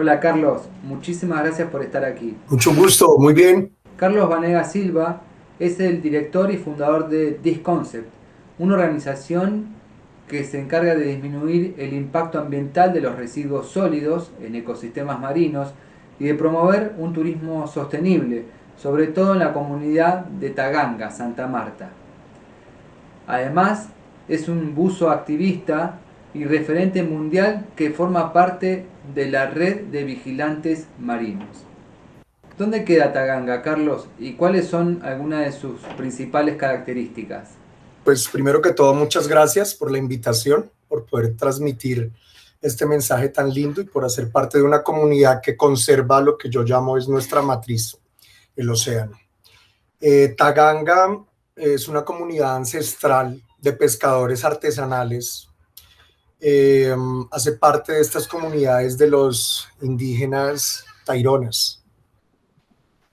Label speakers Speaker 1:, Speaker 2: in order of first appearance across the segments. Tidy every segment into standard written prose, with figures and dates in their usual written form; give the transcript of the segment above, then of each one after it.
Speaker 1: Hola Carlos, muchísimas gracias por estar aquí.
Speaker 2: Mucho gusto, muy bien.
Speaker 1: Carlos Vanega Silva es el director y fundador de Disconcept, una organización que se encarga de disminuir el impacto ambiental de los residuos sólidos en ecosistemas marinos y de promover un turismo sostenible, sobre todo en la comunidad de Taganga, Santa Marta. Además, es un buzo activista y referente mundial que forma parte de la red de vigilantes marinos. ¿Dónde queda Taganga, Carlos? ¿Y cuáles son algunas de sus principales características?
Speaker 2: Pues primero que todo, muchas gracias por la invitación, por poder transmitir este mensaje tan lindo y por hacer parte de una comunidad que conserva lo que yo llamo es nuestra matriz, el océano. Taganga es una comunidad ancestral de pescadores artesanales. Eh, Hace parte de estas comunidades de los indígenas taironas.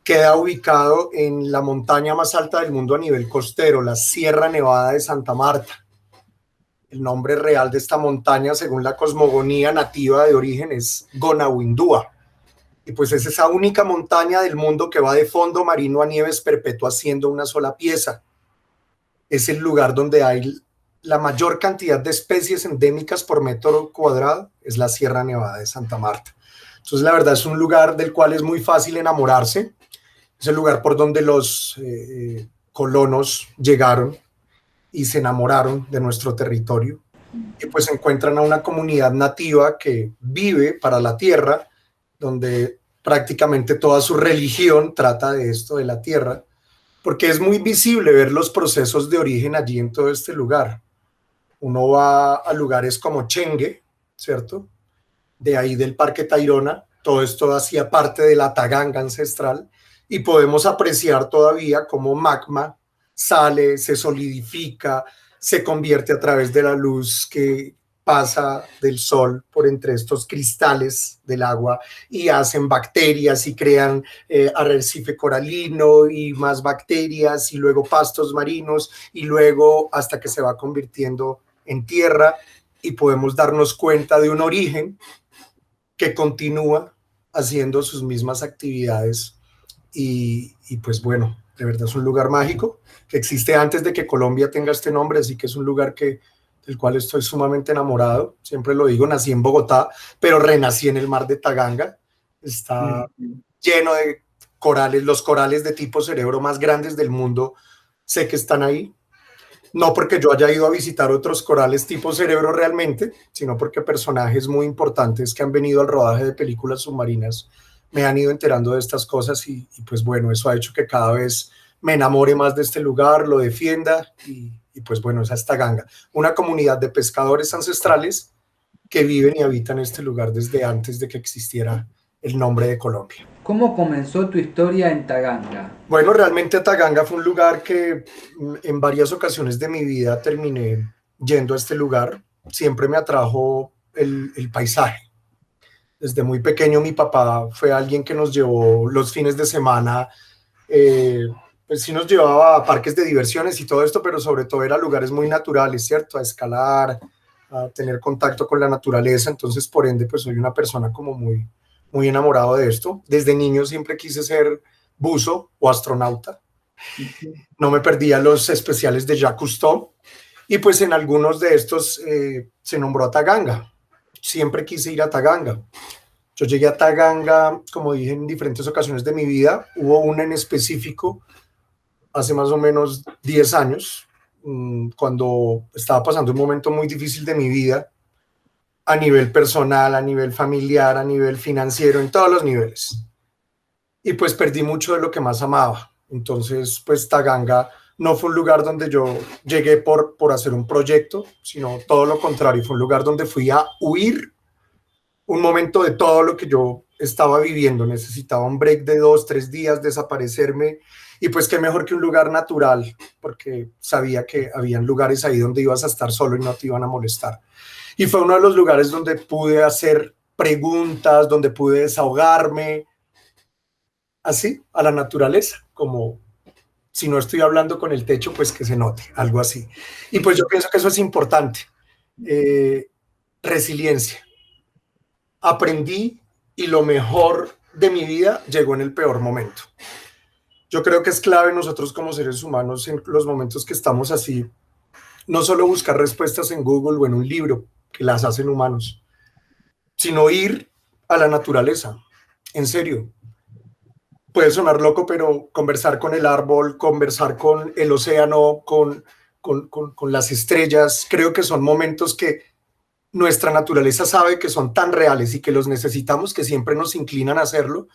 Speaker 2: Queda ubicado en la montaña más alta del mundo a nivel costero, la Sierra Nevada de Santa Marta. El nombre real de esta montaña, según la cosmogonía nativa de origen, es Gonawindúa. Y pues es esa única montaña del mundo que va de fondo marino a nieves perpetuas siendo una sola pieza. Es el lugar donde hay la mayor cantidad de especies endémicas por metro cuadrado, es la Sierra Nevada de Santa Marta. Entonces, la verdad es un lugar del cual es muy fácil enamorarse. Es el lugar por donde los colonos llegaron y se enamoraron de nuestro territorio. Y pues encuentran a una comunidad nativa que vive para la tierra, donde prácticamente toda su religión trata de esto, de la tierra, porque es muy visible ver los procesos de origen allí en todo este lugar. Uno va a lugares como Chengue, ¿cierto? De ahí del Parque Tayrona, todo esto hacía parte de la Taganga ancestral y podemos apreciar todavía cómo magma sale, se solidifica, se convierte a través de la luz que pasa del sol por entre estos cristales del agua y hacen bacterias y crean arrecife coralino y más bacterias y luego pastos marinos y luego hasta que se va convirtiendo en tierra y podemos darnos cuenta de un origen que continúa haciendo sus mismas actividades y pues bueno, de verdad es un lugar mágico que existe antes de que Colombia tenga este nombre, así que es un lugar del cual estoy sumamente enamorado, siempre lo digo, nací en Bogotá, pero renací en el mar de Taganga, está lleno de corales, los corales de tipo cerebro más grandes del mundo, sé que están ahí, no porque yo haya ido a visitar otros corales tipo cerebro realmente, sino porque personajes muy importantes que han venido al rodaje de películas submarinas me han ido enterando de estas cosas y pues bueno, eso ha hecho que cada vez me enamore más de este lugar, lo defienda y pues bueno, es esta ganga, una comunidad de pescadores ancestrales que viven y habitan este lugar desde antes de que existiera el nombre de Colombia.
Speaker 1: ¿Cómo comenzó tu historia en Taganga?
Speaker 2: Bueno, realmente Taganga fue un lugar que en varias ocasiones de mi vida terminé yendo a este lugar. Siempre me atrajo el paisaje. Desde muy pequeño mi papá fue alguien que nos llevó los fines de semana, eh, pues sí nos llevaba a parques de diversiones y todo esto, pero sobre todo era lugares muy naturales, ¿cierto? A escalar, a tener contacto con la naturaleza. Entonces, por ende, pues soy una persona como muy enamorado de esto. Desde niño siempre quise ser buzo o astronauta. No me perdía los especiales de Jacques Cousteau y pues en algunos de estos se nombró a Taganga. Siempre quise ir a Taganga. Yo llegué a Taganga, como dije, en diferentes ocasiones de mi vida. Hubo una en específico hace más o menos 10 años, cuando estaba pasando un momento muy difícil de mi vida, a nivel personal, a nivel familiar, a nivel financiero, en todos los niveles. Y pues perdí mucho de lo que más amaba. Entonces, pues Taganga no fue un lugar donde yo llegué por hacer un proyecto, sino todo lo contrario, fue un lugar donde fui a huir un momento de todo lo que yo estaba viviendo. Necesitaba un break de 2, 3 días, desaparecerme, y pues qué mejor que un lugar natural, porque sabía que habían lugares ahí donde ibas a estar solo y no te iban a molestar. Y fue uno de los lugares donde pude hacer preguntas, donde pude desahogarme, así, a la naturaleza, como si no estoy hablando con el techo, pues que se note, algo así. Y pues yo pienso que eso es importante. Eh, Resiliencia. Aprendí y lo mejor de mi vida llegó en el peor momento. Yo creo que es clave nosotros como seres humanos en los momentos que estamos así, no solo buscar respuestas en Google o en un libro, que las hacen humanos, sino ir a la naturaleza. En serio, puede sonar loco, pero conversar con el árbol, conversar con el océano, con las estrellas, creo que son momentos que nuestra naturaleza sabe que son tan reales y que los necesitamos, que siempre nos inclinan a hacerlo,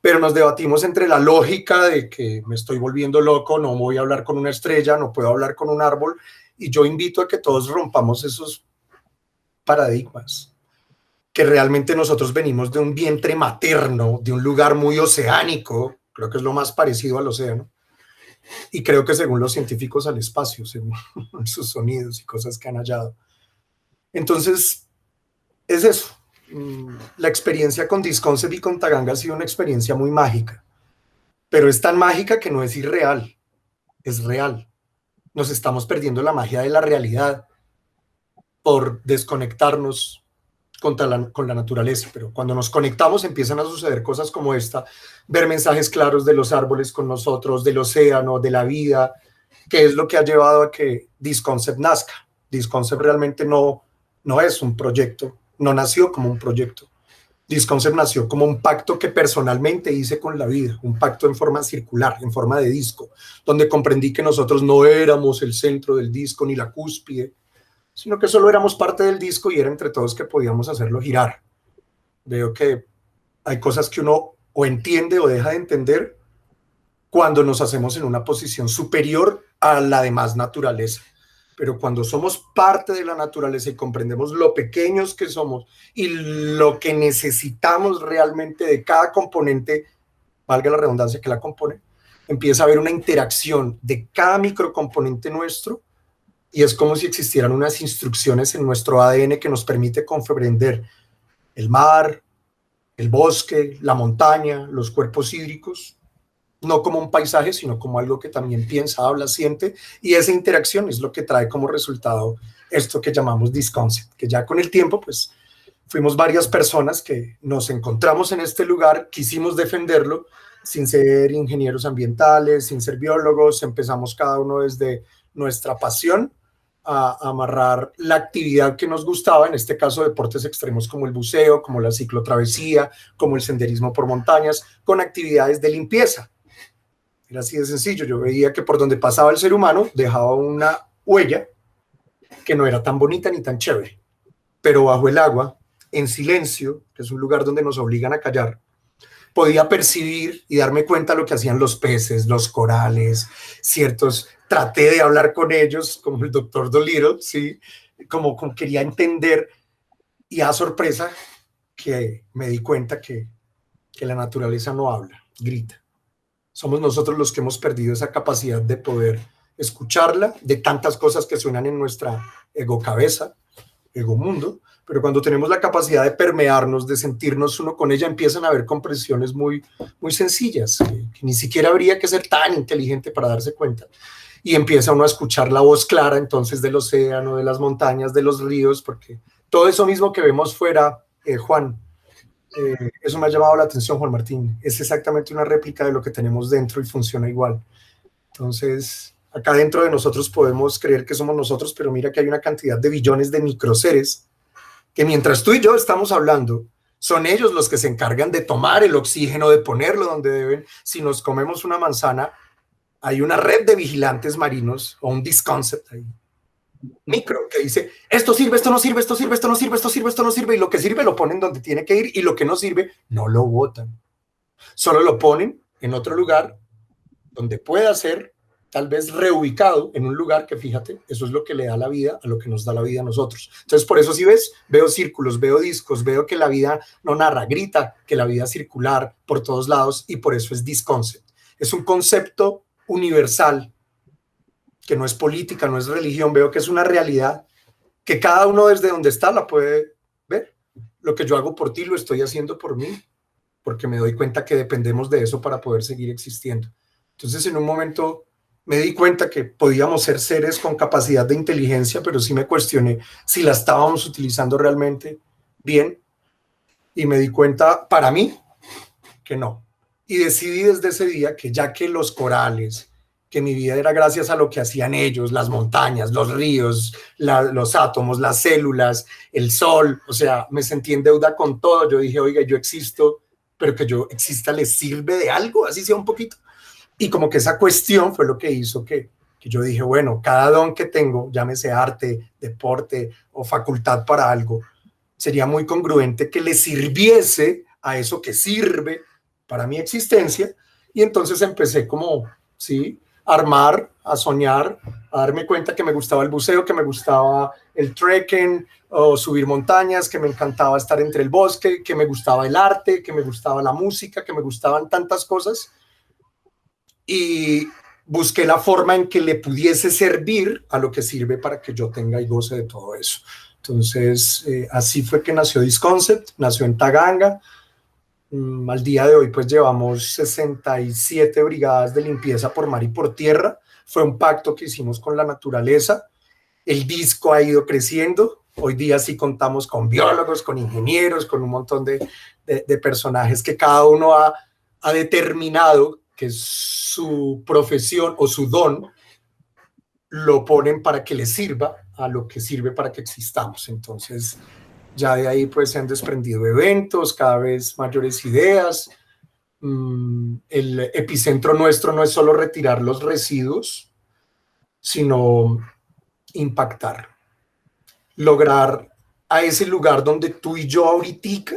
Speaker 2: pero nos debatimos entre la lógica de que me estoy volviendo loco, no voy a hablar con una estrella, no puedo hablar con un árbol, y yo invito a que todos rompamos esos paradigmas, que realmente nosotros venimos de un vientre materno, de un lugar muy oceánico, creo que es lo más parecido al océano, y creo que según los científicos al espacio, según sus sonidos y cosas que han hallado. Entonces, es eso. La experiencia con Disconcept y con Taganga ha sido una experiencia muy mágica, pero es tan mágica que no es irreal, es real. Nos estamos perdiendo la magia de la realidad por desconectarnos con la naturaleza, pero cuando nos conectamos empiezan a suceder cosas como esta, ver mensajes claros de los árboles con nosotros, del océano, de la vida, que es lo que ha llevado a que Disconcept nazca. Disconcept realmente no es un proyecto, no nació como un proyecto. Disconcept nació como un pacto que personalmente hice con la vida, un pacto en forma circular, en forma de disco, donde comprendí que nosotros no éramos el centro del disco ni la cúspide, sino que solo éramos parte del disco y era entre todos que podíamos hacerlo girar. Veo que hay cosas que uno o entiende o deja de entender cuando nos hacemos en una posición superior a la demás naturaleza. Pero cuando somos parte de la naturaleza y comprendemos lo pequeños que somos y lo que necesitamos realmente de cada componente, valga la redundancia que la compone, empieza a haber una interacción de cada microcomponente nuestro y es como si existieran unas instrucciones en nuestro ADN que nos permite comprender el mar, el bosque, la montaña, los cuerpos hídricos, no como un paisaje, sino como algo que también piensa, habla, siente, y esa interacción es lo que trae como resultado esto que llamamos Disconcept, que ya con el tiempo, pues, fuimos varias personas que nos encontramos en este lugar, quisimos defenderlo, sin ser ingenieros ambientales, sin ser biólogos, empezamos cada uno desde nuestra pasión a amarrar la actividad que nos gustaba, en este caso deportes extremos como el buceo, como la ciclotravesía, como el senderismo por montañas, con actividades de limpieza. Era así de sencillo, yo veía que por donde pasaba el ser humano dejaba una huella que no era tan bonita ni tan chévere, pero bajo el agua, en silencio, que es un lugar donde nos obligan a callar, podía percibir y darme cuenta de lo que hacían los peces, los corales, ciertos, traté de hablar con ellos, como el doctor Dolittle, ¿sí? Como quería entender, y a sorpresa que me di cuenta que la naturaleza no habla, grita. Somos nosotros los que hemos perdido esa capacidad de poder escucharla, de tantas cosas que suenan en nuestra ego cabeza, ego mundo, pero cuando tenemos la capacidad de permearnos, de sentirnos uno con ella, empiezan a haber comprensiones muy, muy sencillas, que ni siquiera habría que ser tan inteligente para darse cuenta. Y empieza uno a escuchar la voz clara entonces del océano, de las montañas, de los ríos, porque todo eso mismo que vemos fuera, Juan, eso me ha llamado la atención, Juan Martín, es exactamente una réplica de lo que tenemos dentro y funciona igual. Entonces, acá dentro de nosotros podemos creer que somos nosotros, pero mira que hay una cantidad de billones de microseres que mientras tú y yo estamos hablando, son ellos los que se encargan de tomar el oxígeno, de ponerlo donde deben. Si nos comemos una manzana, hay una red de vigilantes marinos o un Disconcept ahí, micro, que dice, esto sirve, esto no sirve, esto sirve, esto no sirve, esto sirve, esto no sirve, y lo que sirve lo ponen donde tiene que ir, y lo que no sirve, no lo botan. Solo lo ponen en otro lugar donde pueda ser tal vez reubicado en un lugar que, fíjate, eso es lo que le da la vida a lo que nos da la vida a nosotros. Entonces, por eso si ves, veo círculos, veo discos, veo que la vida no narra, grita, que la vida es circular por todos lados, y por eso es Disconcept. Es un concepto universal, que no es política, no es religión, veo que es una realidad, que cada uno desde donde está la puede ver. Lo que yo hago por ti lo estoy haciendo por mí, porque me doy cuenta que dependemos de eso para poder seguir existiendo. Entonces, en un momento me di cuenta que podíamos ser seres con capacidad de inteligencia, pero sí me cuestioné si la estábamos utilizando realmente bien. Y me di cuenta, para mí, que no. Y decidí desde ese día que ya que los corales, que mi vida era gracias a lo que hacían ellos, las montañas, los ríos, los átomos, las células, el sol, o sea, me sentí en deuda con todo. Yo dije, oiga, yo existo, pero que yo exista les sirve de algo, así sea un poquito. Y como que esa cuestión fue lo que hizo que yo dije, bueno, cada don que tengo, llámese arte, deporte o facultad para algo, sería muy congruente que le sirviese a eso que sirve para mi existencia. Y entonces empecé como, sí, a armar, a soñar, a darme cuenta que me gustaba el buceo, que me gustaba el trekking o subir montañas, que me encantaba estar entre el bosque, que me gustaba el arte, que me gustaba la música, que me gustaban tantas cosas. Y busqué la forma en que le pudiese servir a lo que sirve para que yo tenga y goce de todo eso. Entonces, así fue que nació Disconcept, nació en Taganga. Al día de hoy, pues llevamos 67 brigadas de limpieza por mar y por tierra. Fue un pacto que hicimos con la naturaleza. El disco ha ido creciendo. Hoy día sí contamos con biólogos, con ingenieros, con un montón de personajes que cada uno ha determinado que su profesión o su don lo ponen para que les sirva a lo que sirve para que existamos. Entonces, ya de ahí pues se han desprendido eventos, cada vez mayores ideas. El epicentro nuestro no es solo retirar los residuos, sino impactar, lograr a ese lugar donde tú y yo ahorita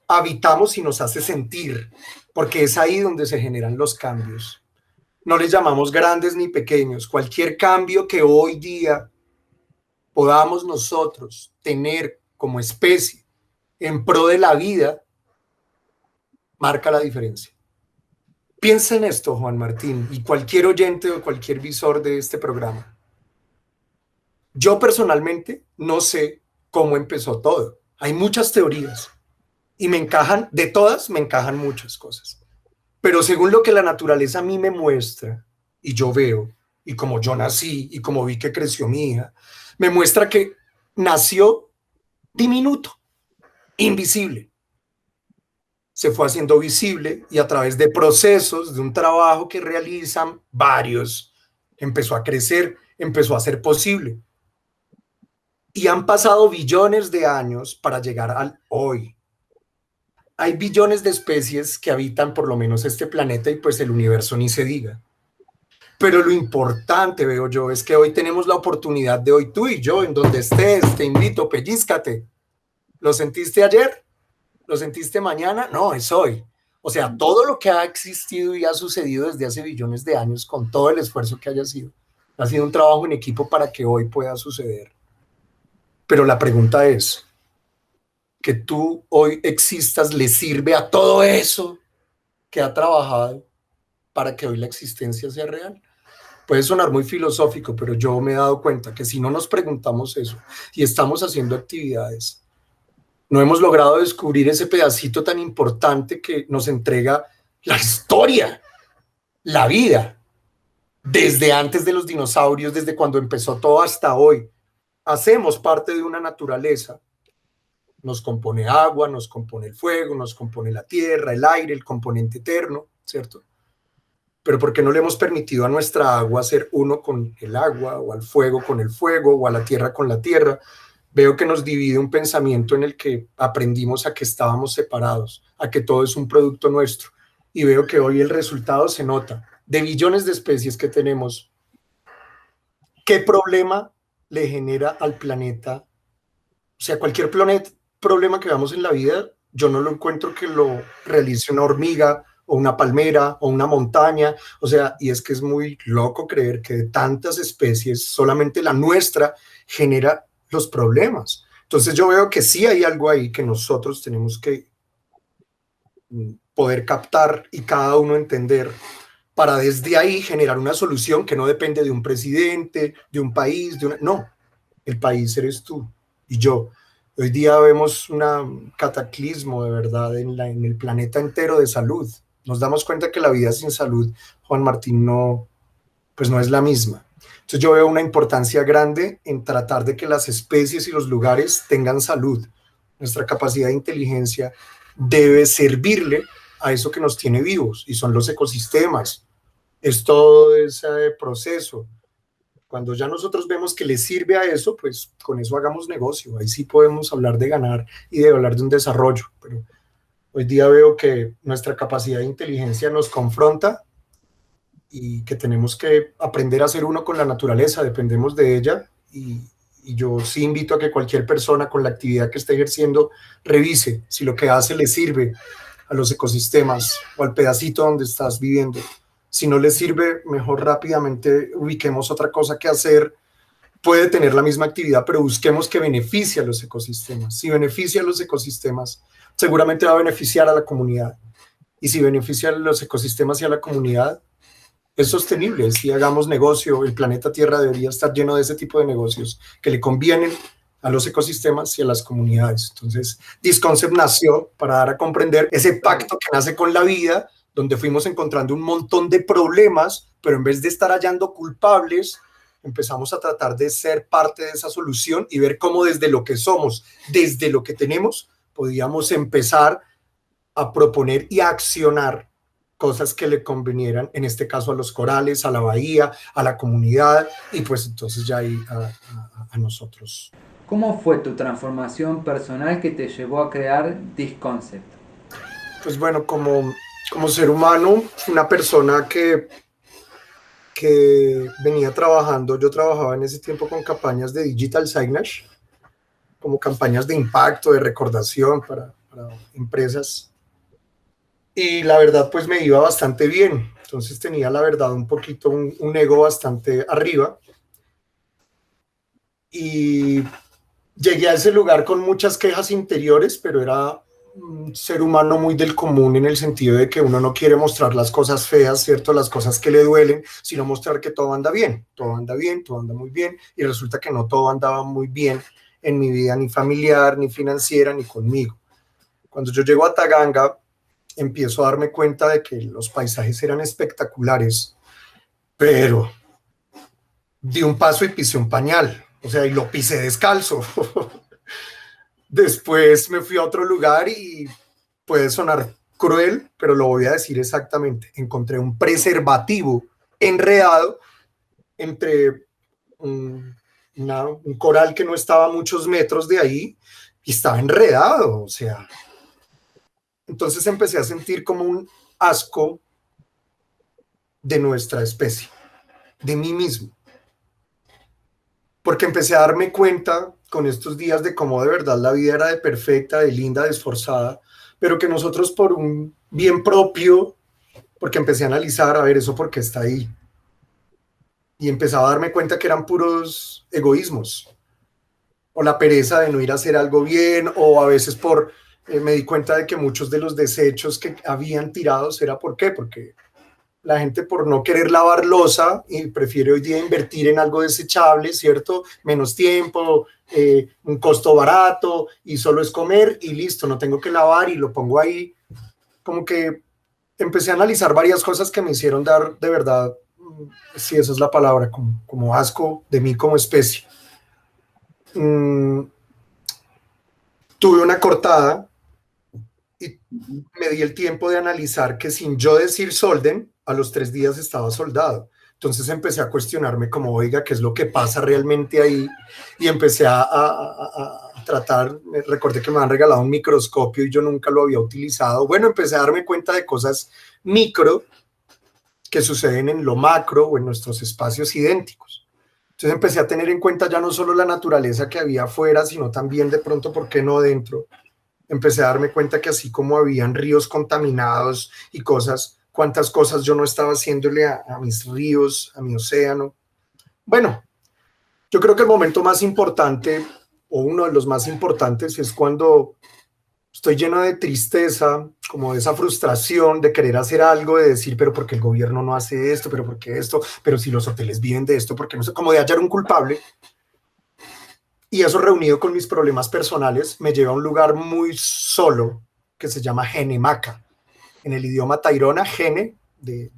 Speaker 2: habitamos y nos hace sentir, porque es ahí donde se generan los cambios. No les llamamos grandes ni pequeños. Cualquier cambio que hoy día podamos nosotros tener como especie en pro de la vida, marca la diferencia. Piensa en esto, Juan Martín, y cualquier oyente o cualquier visor de este programa. Yo personalmente no sé cómo empezó todo. Hay muchas teorías y me encajan, de todas me encajan muchas cosas. Pero según lo que la naturaleza a mí me muestra y yo veo, y como yo nací y como vi que creció mi hija, me muestra que nació diminuto, invisible. Se fue haciendo visible y a través de procesos, de un trabajo que realizan varios, empezó a crecer, empezó a ser posible. Y han pasado billones de años para llegar al hoy. Hay billones de especies que habitan por lo menos este planeta y pues el universo ni se diga. Pero lo importante, veo yo, es que hoy tenemos la oportunidad de hoy tú y yo, en donde estés, te invito, pellízcate. ¿Lo sentiste ayer? ¿Lo sentiste mañana? No, es hoy. O sea, todo lo que ha existido y ha sucedido desde hace billones de años, con todo el esfuerzo que haya sido, ha sido un trabajo en equipo para que hoy pueda suceder. Pero la pregunta es, ¿que tú hoy existas le sirve a todo eso que ha trabajado para que hoy la existencia sea real? Puede sonar muy filosófico, pero yo me he dado cuenta que si no nos preguntamos eso y estamos haciendo actividades, no hemos logrado descubrir ese pedacito tan importante que nos entrega la historia, la vida, desde antes de los dinosaurios, desde cuando empezó todo hasta hoy. Hacemos parte de una naturaleza. Nos compone agua, nos compone el fuego, nos compone la tierra, el aire, el componente eterno, ¿cierto? Pero ¿por qué no le hemos permitido a nuestra agua ser uno con el agua, o al fuego con el fuego, o a la tierra con la tierra? Veo que nos divide un pensamiento en el que aprendimos a que estábamos separados, a que todo es un producto nuestro. Y veo que hoy el resultado se nota. De billones de especies que tenemos, ¿qué problema le genera al planeta? O sea, cualquier problema que veamos en la vida, yo no lo encuentro que lo realice una hormiga o una palmera o una montaña. O sea, y es que es muy loco creer que de tantas especies, solamente la nuestra genera los problemas. Entonces yo veo que sí hay algo ahí que nosotros tenemos que poder captar y cada uno entender para desde ahí generar una solución que no depende de un presidente, de un país, no, el país eres tú y yo. Hoy día vemos un cataclismo de verdad en el planeta entero de salud. Nos damos cuenta que la vida sin salud, Juan Martín, no, pues no es la misma. Entonces yo veo una importancia grande en tratar de que las especies y los lugares tengan salud, Nuestra capacidad de inteligencia debe servirle a eso que nos tiene vivos, y son los ecosistemas. Es todo ese proceso. Cuando ya nosotros vemos que le sirve a eso, pues con eso hagamos negocio. Ahí sí podemos hablar de ganar y de hablar de un desarrollo. Pero hoy día veo que nuestra capacidad de inteligencia nos confronta y que tenemos que aprender a ser uno con la naturaleza, dependemos de ella. Y yo sí invito a que cualquier persona con la actividad que esté ejerciendo revise si lo que hace le sirve a los ecosistemas o al pedacito donde estás viviendo. Si no le sirve, mejor rápidamente ubiquemos otra cosa que hacer. Puede tener la misma actividad, pero busquemos que beneficie a los ecosistemas. Si beneficia a los ecosistemas, seguramente va a beneficiar a la comunidad. Y si beneficia a los ecosistemas y a la comunidad, es sostenible. Si hagamos negocio, el planeta Tierra debería estar lleno de ese tipo de negocios que le convienen a los ecosistemas y a las comunidades. Entonces, Disconcept nació para dar a comprender ese pacto que nace con la vida, donde fuimos encontrando un montón de problemas, pero en vez de estar hallando culpables, empezamos a tratar de ser parte de esa solución y ver cómo desde lo que somos, desde lo que tenemos, podíamos empezar a proponer y a accionar cosas que le convenieran, en este caso a los corales, a la bahía, a la comunidad, y pues entonces ya ahí a nosotros.
Speaker 1: ¿Cómo fue tu transformación personal que te llevó a crear Disconcept?
Speaker 2: Pues bueno, como ser humano, una persona que venía trabajando, yo trabajaba en ese tiempo con campañas de digital signage, como campañas de impacto, de recordación para empresas, y la verdad pues me iba bastante bien. Entonces tenía la verdad un poquito un ego bastante arriba, y llegué a ese lugar con muchas quejas interiores, pero era un ser humano muy del común, en el sentido de que uno no quiere mostrar las cosas feas, ¿cierto? Las cosas que le duelen, sino mostrar que todo anda bien, todo anda bien, todo anda muy bien, y resulta que no todo andaba muy bien en mi vida, ni familiar, ni financiera, ni conmigo. Cuando yo llego a Taganga, empiezo a darme cuenta de que los paisajes eran espectaculares, pero di un paso y pisé un pañal, o sea, y lo pisé descalzo. Después me fui a otro lugar y puede sonar cruel, pero lo voy a decir exactamente. Encontré un preservativo enredado entre un coral que no estaba a muchos metros de ahí y estaba enredado, o sea. Entonces empecé a sentir como un asco de nuestra especie, de mí mismo, porque empecé a darme cuenta con estos días de cómo de verdad la vida era de perfecta, de linda, de esforzada, pero que nosotros por un bien propio, porque empecé a analizar, a ver, eso por qué está ahí, y empezaba a darme cuenta que eran puros egoísmos, o la pereza de no ir a hacer algo bien, o a veces me di cuenta de que muchos de los desechos que habían tirados era ¿por qué? Porque la gente por no querer lavar loza y prefiere hoy día invertir en algo desechable, ¿cierto? Menos tiempo, un costo barato, y solo es comer y listo, no tengo que lavar y lo pongo ahí. Como que empecé a analizar varias cosas que me hicieron dar de verdad, si esa es la palabra, como asco de mí como especie. Tuve una cortada y me di el tiempo de analizar que sin yo decir solden, a los 3 días estaba soldado. Entonces empecé a cuestionarme como, oiga, ¿qué es lo que pasa realmente ahí? Y empecé a tratar, recordé que me han regalado un microscopio y yo nunca lo había utilizado. Bueno, empecé a darme cuenta de cosas micro que suceden en lo macro o en nuestros espacios idénticos. Entonces empecé a tener en cuenta ya no solo la naturaleza que había afuera, sino también de pronto, ¿por qué no dentro? Empecé a darme cuenta que así como habían ríos contaminados y cosas, cuántas cosas yo no estaba haciéndole a mis ríos, a mi océano. Bueno, yo creo que el momento más importante, o uno de los más importantes, es cuando estoy lleno de tristeza, como de esa frustración de querer hacer algo, de decir, pero ¿por qué el gobierno no hace esto? ¿Pero por qué esto? ¿Pero si los hoteles viven de esto? ¿Por qué no sé? Como de hallar un culpable. Y eso reunido con mis problemas personales me lleva a un lugar muy solo que se llama Genemaca. En el idioma tairona, Gene de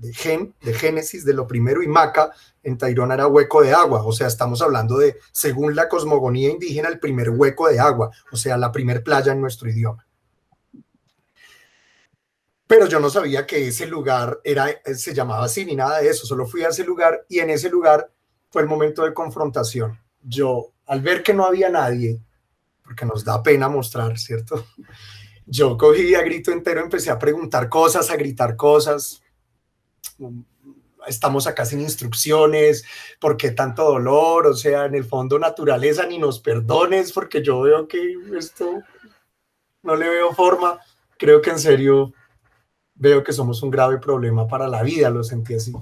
Speaker 2: Génesis, de lo primero, y Maca en Tairona era hueco de agua. O sea, estamos hablando de, según la cosmogonía indígena, el primer hueco de agua, o sea, la primer playa en nuestro idioma. Pero yo no sabía que ese lugar se llamaba así ni nada de eso. Solo fui a ese lugar y en ese lugar fue el momento de confrontación. Yo, al ver que no había nadie, porque nos da pena mostrar, ¿cierto? Yo cogí a grito entero, empecé a preguntar cosas, a gritar cosas. Estamos acá sin instrucciones, ¿por qué tanto dolor? O sea, en el fondo, naturaleza, ni nos perdones, porque yo veo que esto no le veo forma. Creo que en serio veo que somos un grave problema para la vida, lo sentí así.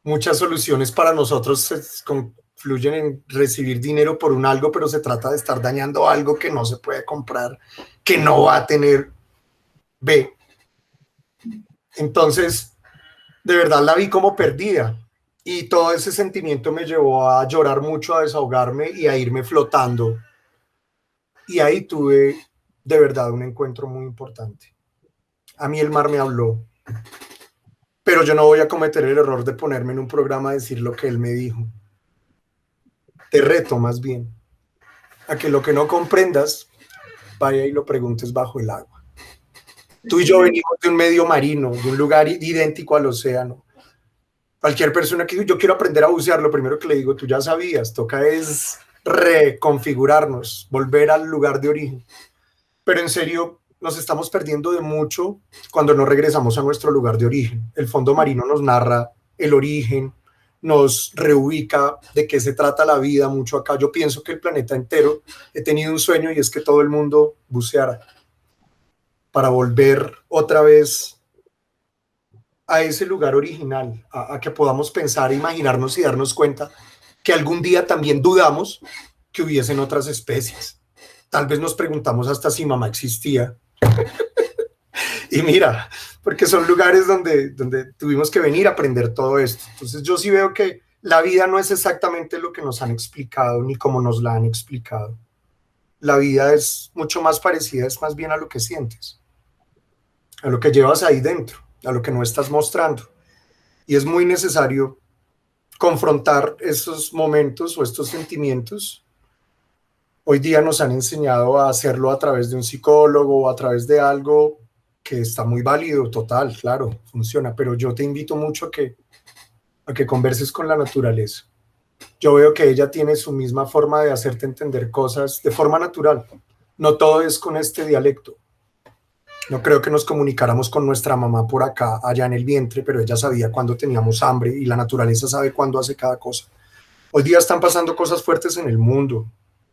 Speaker 2: Muchas soluciones para nosotros se confluyen en recibir dinero por un algo, pero se trata de estar dañando algo que no se puede comprar, que no va a tener B. Entonces, de verdad la vi como perdida y todo ese sentimiento me llevó a llorar mucho, a desahogarme y a irme flotando. Y ahí tuve de verdad un encuentro muy importante. A mí el mar me habló, pero yo no voy a cometer el error de ponerme en un programa a decir lo que él me dijo. Te reto más bien a que lo que no comprendas, vaya y lo preguntes bajo el agua. Tú y yo venimos de un medio marino, de un lugar idéntico al océano. Cualquier persona que diga, yo quiero aprender a bucear, lo primero que le digo, tú ya sabías, toca es reconfigurarnos, volver al lugar de origen. Pero en serio, nos estamos perdiendo de mucho cuando no regresamos a nuestro lugar de origen. El fondo marino nos narra el origen, nos reubica de qué se trata la vida mucho acá. Yo pienso que el planeta entero he tenido un sueño y es que todo el mundo buceara para volver otra vez a ese lugar original, a que podamos pensar, imaginarnos y darnos cuenta que algún día también dudamos que hubiesen otras especies. Tal vez nos preguntamos hasta si mamá existía. Y mira, porque son lugares donde tuvimos que venir a aprender todo esto. Entonces yo sí veo que la vida no es exactamente lo que nos han explicado ni como nos la han explicado. La vida es mucho más parecida, es más bien a lo que sientes, a lo que llevas ahí dentro, a lo que no estás mostrando. Y es muy necesario confrontar esos momentos o estos sentimientos. Hoy día nos han enseñado a hacerlo a través de un psicólogo o a través de algo que está muy válido, total, claro, funciona, pero yo te invito mucho a que converses con la naturaleza. Yo veo que ella tiene su misma forma de hacerte entender cosas de forma natural. No todo es con este dialecto. No creo que nos comunicáramos con nuestra mamá por acá, allá en el vientre, pero ella sabía cuándo teníamos hambre y la naturaleza sabe cuándo hace cada cosa. Hoy día están pasando cosas fuertes en el mundo.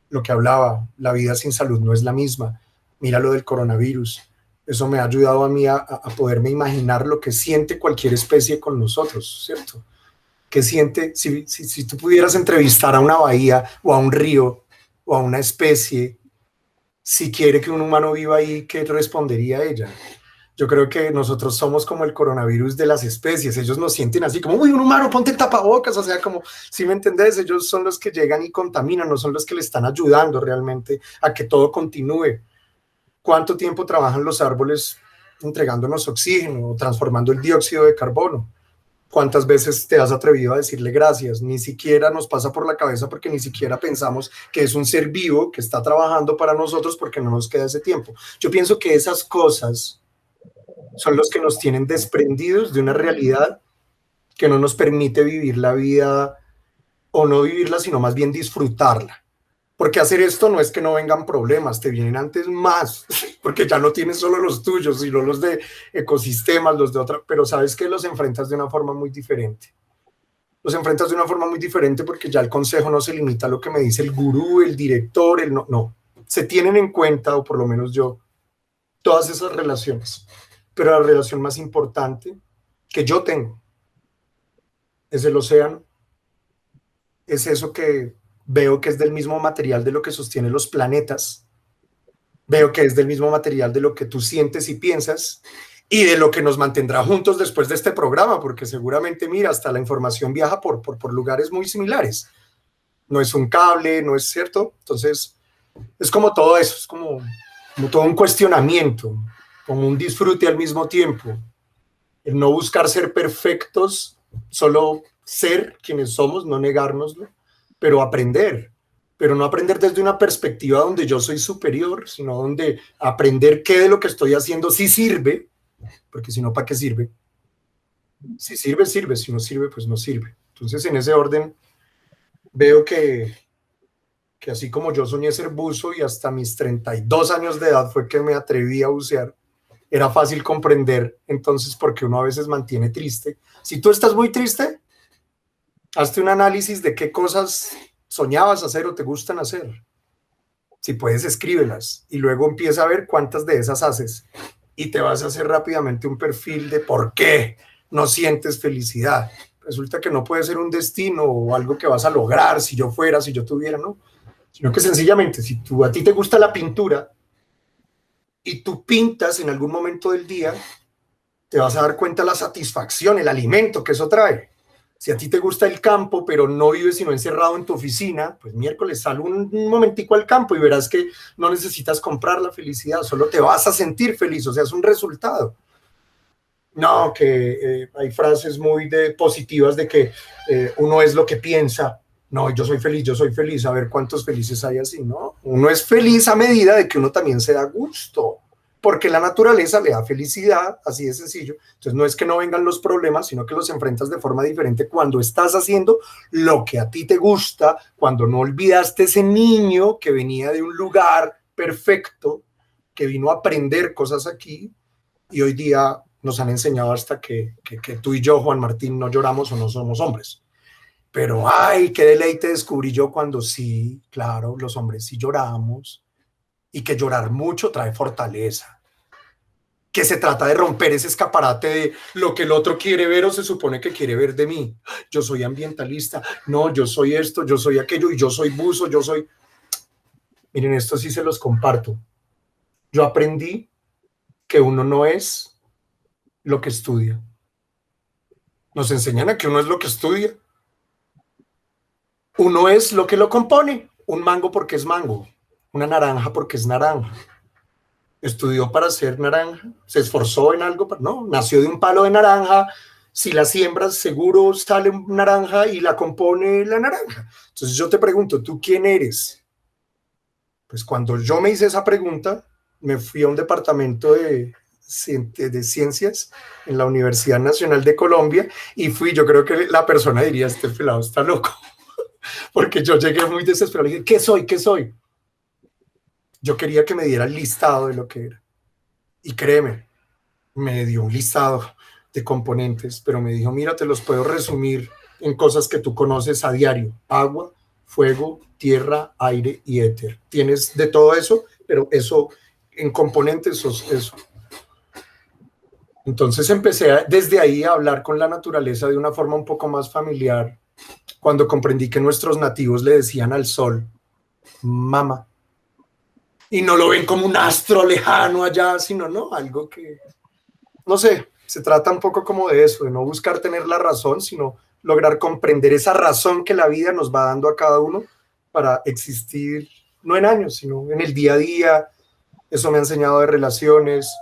Speaker 2: Lo que hablaba, la vida sin salud no es la misma. Mira lo del coronavirus. Eso me ha ayudado a mí a poderme imaginar lo que siente cualquier especie con nosotros, ¿cierto? ¿Qué siente si tú pudieras entrevistar a una bahía o a un río o a una especie, si quiere que un humano viva ahí, qué respondería ella? Yo creo que nosotros somos como el coronavirus de las especies. Ellos nos sienten así como, uy, un humano, ponte el tapabocas. O sea, como, si me entendés, ellos son los que llegan y contaminan, no son los que le están ayudando realmente a que todo continúe. ¿Cuánto tiempo trabajan los árboles entregándonos oxígeno o transformando el dióxido de carbono? ¿Cuántas veces te has atrevido a decirle gracias? Ni siquiera nos pasa por la cabeza porque ni siquiera pensamos que es un ser vivo que está trabajando para nosotros porque no nos queda ese tiempo. Yo pienso que esas cosas son los que nos tienen desprendidos de una realidad que no nos permite vivir la vida o no vivirla, sino más bien disfrutarla. Porque hacer esto no es que no vengan problemas, te vienen antes más, porque ya no tienes solo los tuyos, sino los de ecosistemas, los de otra, pero sabes que los enfrentas de una forma muy diferente. Los enfrentas de una forma muy diferente porque ya el consejo no se limita a lo que me dice el gurú, el director, el no. Se tienen en cuenta, o por lo menos yo, todas esas relaciones. Pero la relación más importante que yo tengo es el océano, es eso que veo que es del mismo material de lo que sostiene los planetas, veo que es del mismo material de lo que tú sientes y piensas y de lo que nos mantendrá juntos después de este programa, porque seguramente, mira, hasta la información viaja por lugares muy similares. No es un cable, no es cierto. Entonces, es como todo eso, es como todo un cuestionamiento, como un disfrute al mismo tiempo. el no buscar ser perfectos, solo ser quienes somos, no negárnoslo, pero aprender. Pero no aprender desde una perspectiva donde yo soy superior, sino donde aprender qué de lo que estoy haciendo sí sirve, porque si no, ¿para qué sirve? Si sirve, sirve, si no sirve, pues no sirve. Entonces, en ese orden, veo que así como yo soñé ser buzo y hasta mis 32 años de edad fue que me atreví a bucear, era fácil comprender entonces por qué uno a veces mantiene triste. Si tú estás muy triste, hazte un análisis de qué cosas soñabas hacer o te gustan hacer. Si puedes, escríbelas y luego empieza a ver cuántas de esas haces y te vas a hacer rápidamente un perfil de por qué no sientes felicidad. Resulta que no puede ser un destino o algo que vas a lograr si yo fuera, si yo tuviera, ¿no? Sino que sencillamente, si a ti te gusta la pintura y tú pintas en algún momento del día, te vas a dar cuenta de la satisfacción, el alimento que eso trae. Si a ti te gusta el campo, pero no vives sino encerrado en tu oficina, pues miércoles sal un momentico al campo y verás que no necesitas comprar la felicidad, solo te vas a sentir feliz, o sea, es un resultado. No, que hay frases muy positivas de que uno es lo que piensa. No, yo soy feliz. A ver cuántos felices hay así, ¿no? Uno es feliz a medida de que uno también se da gusto, porque la naturaleza le da felicidad, así de sencillo. Entonces no es que no vengan los problemas, sino que los enfrentas de forma diferente cuando estás haciendo lo que a ti te gusta, cuando no olvidaste ese niño que venía de un lugar perfecto, que vino a aprender cosas aquí, y hoy día nos han enseñado hasta que tú y yo, Juan Martín, no lloramos o no somos hombres. Pero, ay, qué deleite descubrí yo cuando sí, claro, los hombres sí lloramos y que llorar mucho trae fortaleza. Que se trata de romper ese escaparate de lo que el otro quiere ver o se supone que quiere ver de mí. Yo soy ambientalista, no, yo soy esto, yo soy aquello y yo soy buzo, yo soy... Miren, esto sí se los comparto. Yo aprendí que uno no es lo que estudia. Nos enseñan a que uno es lo que estudia. Uno es lo que lo compone. Un mango porque es mango. Una naranja porque es naranja. Estudió para ser naranja. Se esforzó en algo. No, nació de un palo de naranja. Si la siembras, seguro sale naranja y la compone la naranja. Entonces yo te pregunto, ¿tú quién eres? Pues cuando yo me hice esa pregunta, me fui a un departamento de ciencias en la Universidad Nacional de Colombia y yo creo que la persona diría, este pelado está loco, porque yo llegué muy desesperado y dije, ¿qué soy? ¿Qué soy? Yo quería que me diera el listado de lo que era. Y créeme, me dio un listado de componentes, pero me dijo, mira, te los puedo resumir en cosas que tú conoces a diario. Agua, fuego, tierra, aire y éter. Tienes de todo eso, pero eso en componentes eso. Entonces empecé desde ahí a hablar con la naturaleza de una forma un poco más familiar, cuando comprendí que nuestros nativos le decían al sol, mamá, y no lo ven como un astro lejano allá, sino no, algo que, no sé, se trata un poco como de eso, de no buscar tener la razón, sino lograr comprender esa razón que la vida nos va dando a cada uno para existir, no en años, sino en el día a día. Eso me ha enseñado de relaciones,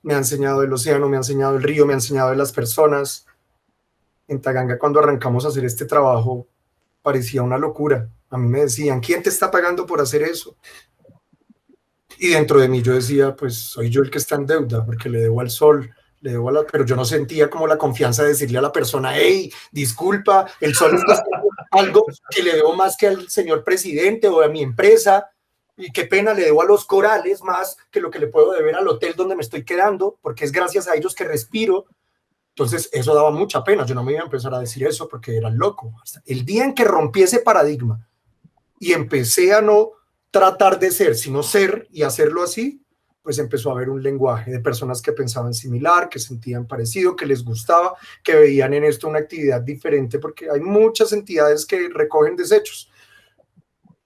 Speaker 2: me ha enseñado del océano, me ha enseñado del río, me ha enseñado de las personas. En Taganga, cuando arrancamos a hacer este trabajo, parecía una locura. A mí me decían, ¿quién te está pagando por hacer eso? Y dentro de mí yo decía, pues soy yo el que está en deuda, porque le debo al sol, le debo a la... Pero yo no sentía como la confianza de decirle a la persona, hey, disculpa, el sol está haciendo algo que le debo más que al señor presidente o a mi empresa, y qué pena, le debo a los corales más que lo que le puedo deber al hotel donde me estoy quedando, porque es gracias a ellos que respiro. Entonces eso daba mucha pena, yo no me iba a empezar a decir eso porque era loco. Hasta el día en que rompí ese paradigma y empecé a no tratar de ser, sino ser y hacerlo así, pues empezó a haber un lenguaje de personas que pensaban similar, que sentían parecido, que les gustaba, que veían en esto una actividad diferente, porque hay muchas entidades que recogen desechos,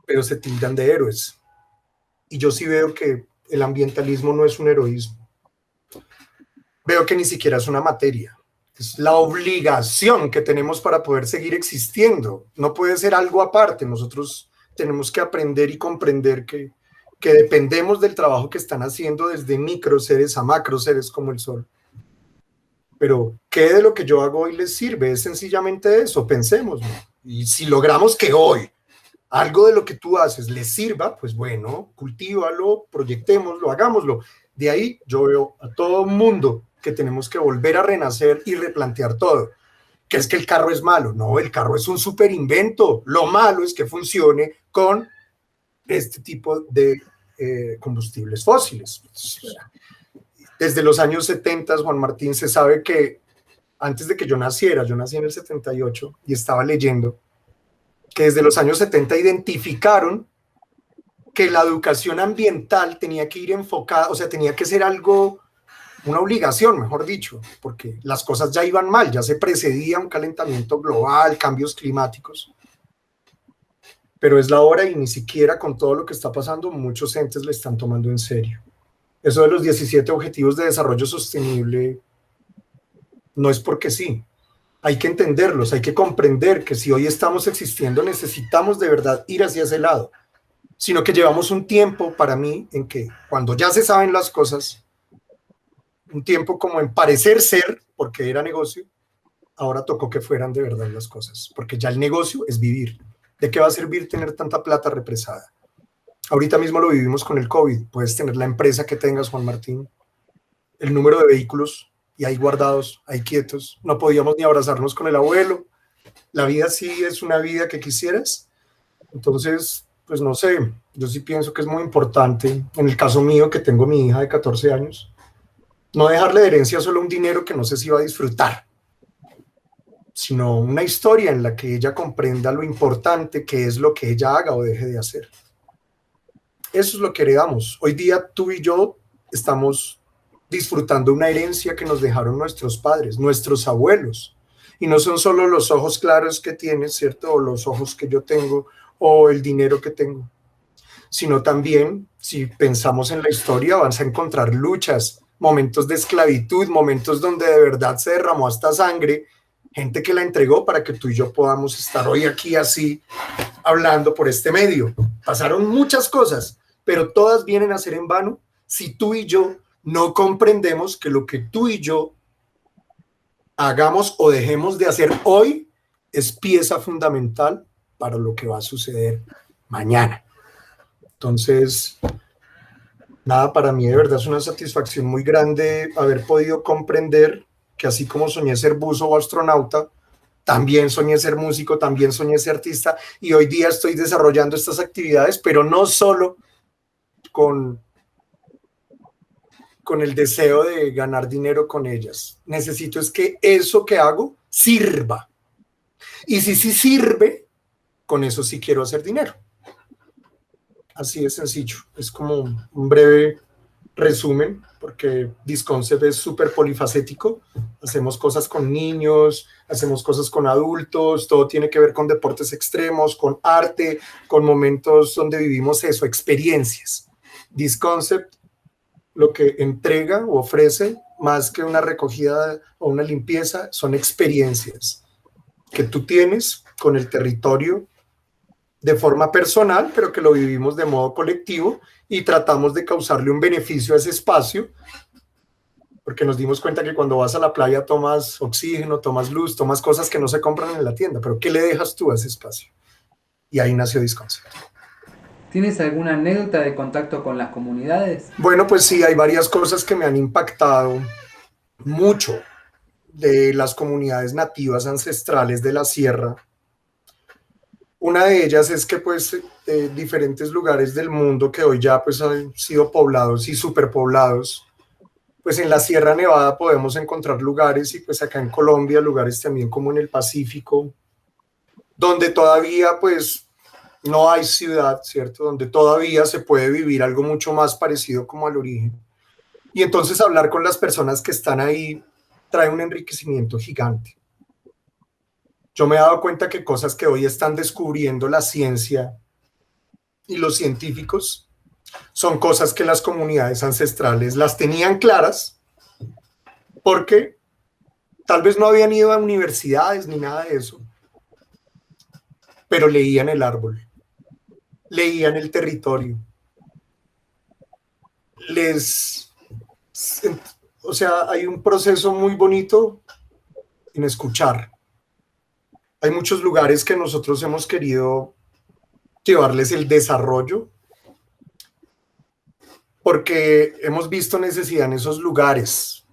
Speaker 2: pero se tildan de héroes. Y yo sí veo que el ambientalismo no es un heroísmo. Veo que ni siquiera es una materia. Es la obligación que tenemos para poder seguir existiendo. No puede ser algo aparte. Nosotros tenemos que aprender y comprender que dependemos del trabajo que están haciendo desde micro seres a macro seres como el sol. pero ¿qué de lo que yo hago hoy les sirve? Es sencillamente eso, pensemos, ¿no? Y si logramos que hoy algo de lo que tú haces les sirva, pues bueno, cultívalo, proyectémoslo, hagámoslo. De ahí yo veo a todo mundo que tenemos que volver a renacer y replantear todo. Que es que el carro es malo. No, el carro es un super invento. Lo malo es que funcione con este tipo de combustibles fósiles. Desde los años 70, Juan Martín, se sabe que antes de que yo naciera, yo nací en el 78 y estaba leyendo que desde los años 70 identificaron que la educación ambiental tenía que ir enfocada, o sea, tenía que ser algo, una obligación, mejor dicho, porque las cosas ya iban mal, ya se precedía un calentamiento global, cambios climáticos, pero es la hora y ni siquiera con todo lo que está pasando, muchos entes le están tomando en serio. Eso de los 17 Objetivos de Desarrollo Sostenible no es porque sí, hay que entenderlos, hay que comprender que si hoy estamos existiendo necesitamos de verdad ir hacia ese lado, sino que llevamos un tiempo para mí en que cuando ya se saben las cosas, un tiempo como en parecer ser, porque era negocio, ahora tocó que fueran de verdad las cosas, porque ya el negocio es vivir. ¿De qué va a servir tener tanta plata represada? Ahorita mismo lo vivimos con el COVID, puedes tener la empresa que tengas, Juan Martín, el número de vehículos y ahí guardados, ahí quietos, no podíamos ni abrazarnos con el abuelo, la vida sí es una vida que quisieras, entonces, pues no sé, yo sí pienso que es muy importante, en el caso mío que tengo mi hija de 14 años, no dejarle de herencia solo un dinero que no sé si va a disfrutar, sino una historia en la que ella comprenda lo importante que es lo que ella haga o deje de hacer. Eso es lo que heredamos. Hoy día tú y yo estamos disfrutando una herencia que nos dejaron nuestros padres, nuestros abuelos. Y no son solo los ojos claros que tienes, ¿cierto? O los ojos que yo tengo, o el dinero que tengo, sino también, si pensamos en la historia, vas a encontrar luchas, momentos de esclavitud, momentos donde de verdad se derramó hasta sangre, gente que la entregó para que tú y yo podamos estar hoy aquí así, hablando por este medio. Pasaron muchas cosas, pero todas vienen a ser en vano si tú y yo no comprendemos que lo que tú y yo hagamos o dejemos de hacer hoy es pieza fundamental para lo que va a suceder mañana. Entonces, nada, para mí de verdad es una satisfacción muy grande haber podido comprender que así como soñé ser buzo o astronauta, también soñé ser músico, también soñé ser artista y hoy día estoy desarrollando estas actividades, pero no solo con, con el deseo de ganar dinero con ellas. Necesito es que eso que hago sirva. Y si sí sirve, con eso sí quiero hacer dinero. Así de sencillo. Es como un breve resumen, porque Disconcept es súper polifacético. Hacemos cosas con niños, hacemos cosas con adultos, todo tiene que ver con deportes extremos, con arte, con momentos donde vivimos eso, experiencias. Disconcept lo que entrega o ofrece, más que una recogida o una limpieza, son experiencias que tú tienes con el territorio de forma personal, pero que lo vivimos de modo colectivo y tratamos de causarle un beneficio a ese espacio, porque nos dimos cuenta que cuando vas a la playa tomas oxígeno, tomas luz, tomas cosas que no se compran en la tienda, pero ¿qué le dejas tú a ese espacio? Y ahí nació Disconcept.
Speaker 1: ¿Tienes alguna anécdota de contacto con las comunidades?
Speaker 2: Bueno, pues sí, hay varias cosas que me han impactado mucho de las comunidades nativas ancestrales de la sierra. Una de ellas es que pues diferentes lugares del mundo que hoy ya pues han sido poblados y superpoblados, pues en la Sierra Nevada podemos encontrar lugares y pues acá en Colombia lugares también como en el Pacífico, donde todavía pues no hay ciudad, ¿cierto? Donde todavía se puede vivir algo mucho más parecido como al origen. Y entonces hablar con las personas que están ahí trae un enriquecimiento gigante. Yo me he dado cuenta que cosas que hoy están descubriendo la ciencia y los científicos son cosas que las comunidades ancestrales las tenían claras porque tal vez no habían ido a universidades ni nada de eso, pero leían el árbol, leían el territorio, les, o sea, hay un proceso muy bonito en escuchar. Hay muchos lugares que nosotros hemos querido llevarles el desarrollo porque hemos visto necesidad en esos lugares,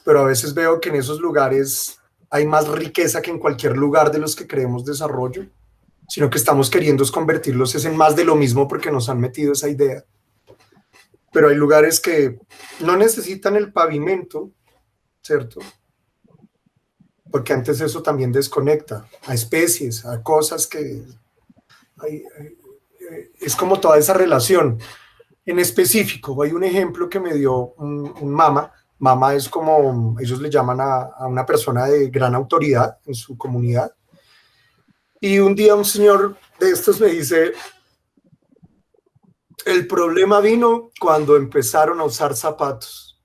Speaker 2: pero a veces veo que en esos lugares hay más riqueza que en cualquier lugar de los que creemos desarrollo, sino que estamos queriendo convertirlos en más de lo mismo porque nos han metido esa idea. Pero hay lugares que no necesitan el pavimento, ¿cierto? Porque antes eso también desconecta a especies, a cosas que... es como toda esa relación. En específico, hay un ejemplo que me dio un mama. Mama es como, ellos le llaman a una persona de gran autoridad en su comunidad. Y un día un señor de estos me dice, el problema vino cuando empezaron a usar zapatos.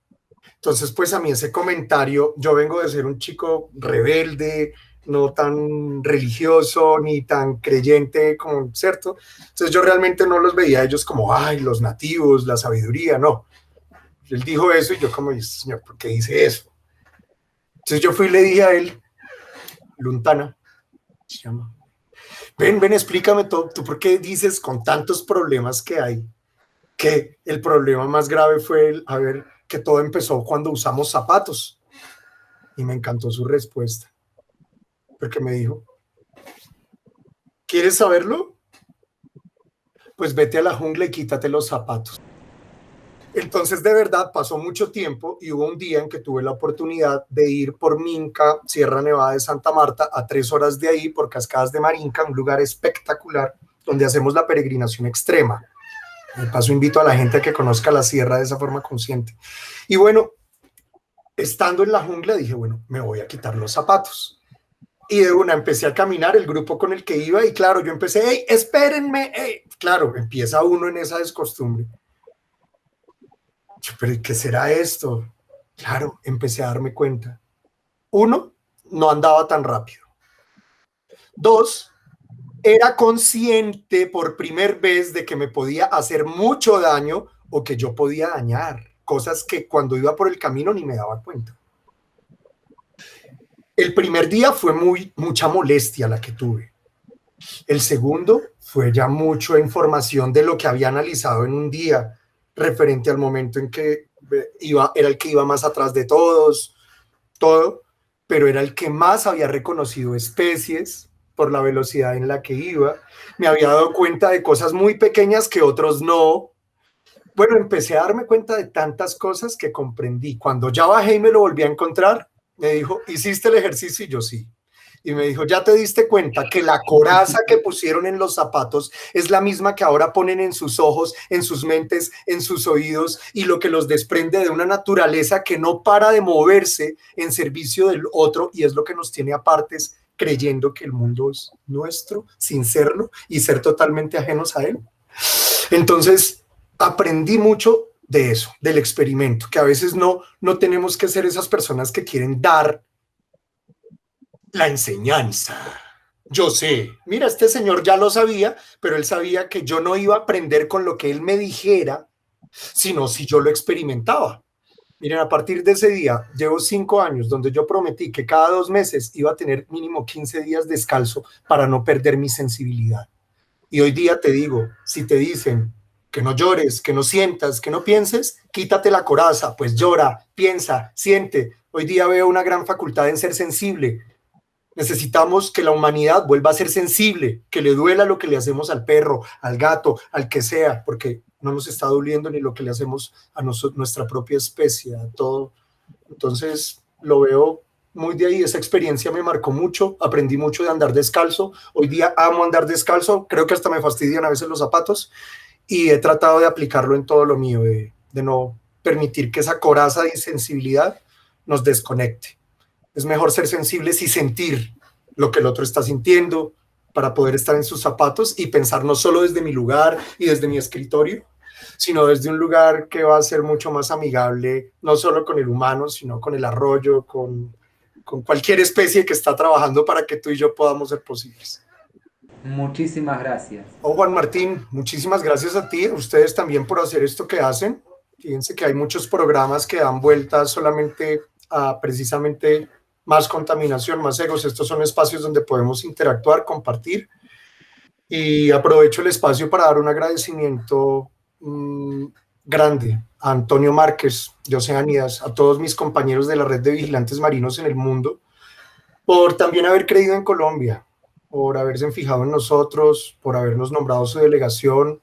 Speaker 2: Entonces, pues a mí ese comentario, yo vengo de ser un chico rebelde, no tan religioso ni tan creyente como, ¿cierto? Entonces yo realmente no los veía a ellos como, ay, los nativos, la sabiduría, no. Él dijo eso y yo como, señor, ¿por qué dice eso? Entonces yo fui y le dije a él, Luntana, se llama, ven, explícame todo, tú por qué dices con tantos problemas que hay, que el problema más grave fue que todo empezó cuando usamos zapatos. Y me encantó su respuesta, porque me dijo, ¿quieres saberlo? Pues vete a la jungla y quítate los zapatos. Entonces, de verdad, pasó mucho tiempo y hubo un día en que tuve la oportunidad de ir por Minca, Sierra Nevada de Santa Marta, a 3 horas de ahí, por Cascadas de Marinca, un lugar espectacular donde hacemos la peregrinación extrema. De paso, invito a la gente a que conozca la sierra de esa forma consciente. Y bueno, estando en la jungla, dije, bueno, me voy a quitar los zapatos. Y de una empecé a caminar, el grupo con el que iba, y claro, yo empecé, hey, espérenme, hey. Claro, empieza uno en esa descostumbre. Pero ¿qué será esto? Claro, empecé a darme cuenta. Uno, no andaba tan rápido. Dos, era consciente por primera vez de que me podía hacer mucho daño o que yo podía dañar, cosas que cuando iba por el camino ni me daba cuenta. El primer día fue mucha molestia la que tuve. El segundo fue ya mucha información de lo que había analizado en un día, referente al momento en que era el que iba más atrás de todos, todo, pero era el que más había reconocido especies por la velocidad en la que iba. Me había dado cuenta de cosas muy pequeñas que otros no. Bueno, empecé a darme cuenta de tantas cosas que comprendí. Cuando ya bajé y me lo volví a encontrar, me dijo, ¿hiciste el ejercicio? Y yo sí. Y me dijo, ¿ya te diste cuenta que la coraza que pusieron en los zapatos es la misma que ahora ponen en sus ojos, en sus mentes, en sus oídos, y lo que los desprende de una naturaleza que no para de moverse en servicio del otro, y es lo que nos tiene apartes, creyendo que el mundo es nuestro, sin serlo, y ser totalmente ajenos a él? Entonces, aprendí mucho de eso, del experimento, que a veces no tenemos que ser esas personas que quieren dar la enseñanza. Yo sé, mira, este señor ya lo sabía, pero él sabía que yo no iba a aprender con lo que él me dijera, sino si yo lo experimentaba. Miren, a partir de ese día, llevo 5 años donde yo prometí que cada 2 meses iba a tener mínimo 15 días descalzo para no perder mi sensibilidad. Y hoy día te digo, si te dicen que no llores, que no sientas, que no pienses, quítate la coraza, pues llora, piensa, siente. Hoy día veo una gran facultad en ser sensible. Necesitamos que la humanidad vuelva a ser sensible, que le duela lo que le hacemos al perro, al gato, al que sea, porque no nos está doliendo ni lo que le hacemos a nuestra propia especie, a todo. Entonces lo veo muy de ahí, esa experiencia me marcó mucho, aprendí mucho de andar descalzo, hoy día amo andar descalzo, creo que hasta me fastidian a veces los zapatos, y he tratado de aplicarlo en todo lo mío, de no permitir que esa coraza de insensibilidad nos desconecte. Es mejor ser sensibles y sentir lo que el otro está sintiendo para poder estar en sus zapatos y pensar no solo desde mi lugar y desde mi escritorio, sino desde un lugar que va a ser mucho más amigable, no solo con el humano, sino con el arroyo, con cualquier especie que está trabajando para que tú y yo podamos ser posibles.
Speaker 1: Muchísimas gracias.
Speaker 2: Oh, Juan Martín, muchísimas gracias a ti, a ustedes también por hacer esto que hacen. Fíjense que hay muchos programas que dan vueltas solamente a precisamente más contaminación, más egos. Estos son espacios donde podemos interactuar, compartir. Y aprovecho el espacio para dar un agradecimiento grande a Antonio Márquez de Oceanías, a todos mis compañeros de la red de vigilantes marinos en el mundo, por también haber creído en Colombia, por haberse fijado en nosotros, por habernos nombrado su delegación,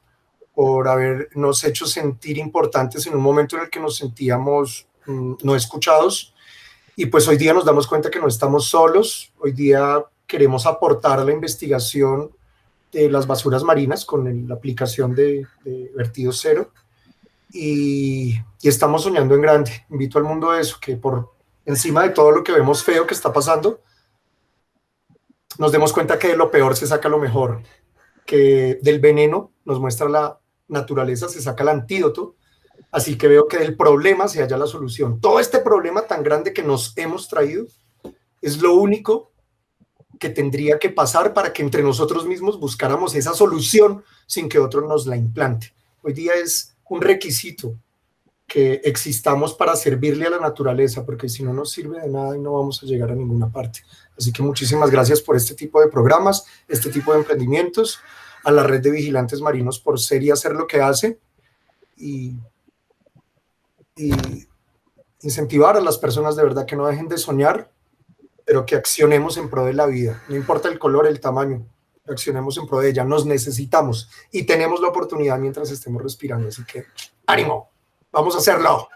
Speaker 2: por habernos hecho sentir importantes en un momento en el que nos sentíamos no escuchados. Y pues hoy día nos damos cuenta que no estamos solos, hoy día queremos aportar a la investigación de las basuras marinas con la aplicación de vertido cero y estamos soñando en grande. Invito al mundo a eso, que por encima de todo lo que vemos feo que está pasando, nos demos cuenta que de lo peor se saca lo mejor, que del veneno, nos muestra la naturaleza, se saca el antídoto, así que veo que del problema se halla la solución. Todo este problema tan grande que nos hemos traído es lo único que tendría que pasar para que entre nosotros mismos buscáramos esa solución sin que otro nos la implante. Hoy día es un requisito que existamos para servirle a la naturaleza, porque si no nos sirve de nada y no vamos a llegar a ninguna parte. Así que muchísimas gracias por este tipo de programas, este tipo de emprendimientos, a la red de vigilantes marinos por ser y hacer lo que hace y incentivar a las personas de verdad que no dejen de soñar, pero que accionemos en pro de la vida. No importa el color, el tamaño, accionemos en pro de ella. Nos necesitamos y tenemos la oportunidad mientras estemos respirando. Así que ánimo, vamos a hacerlo.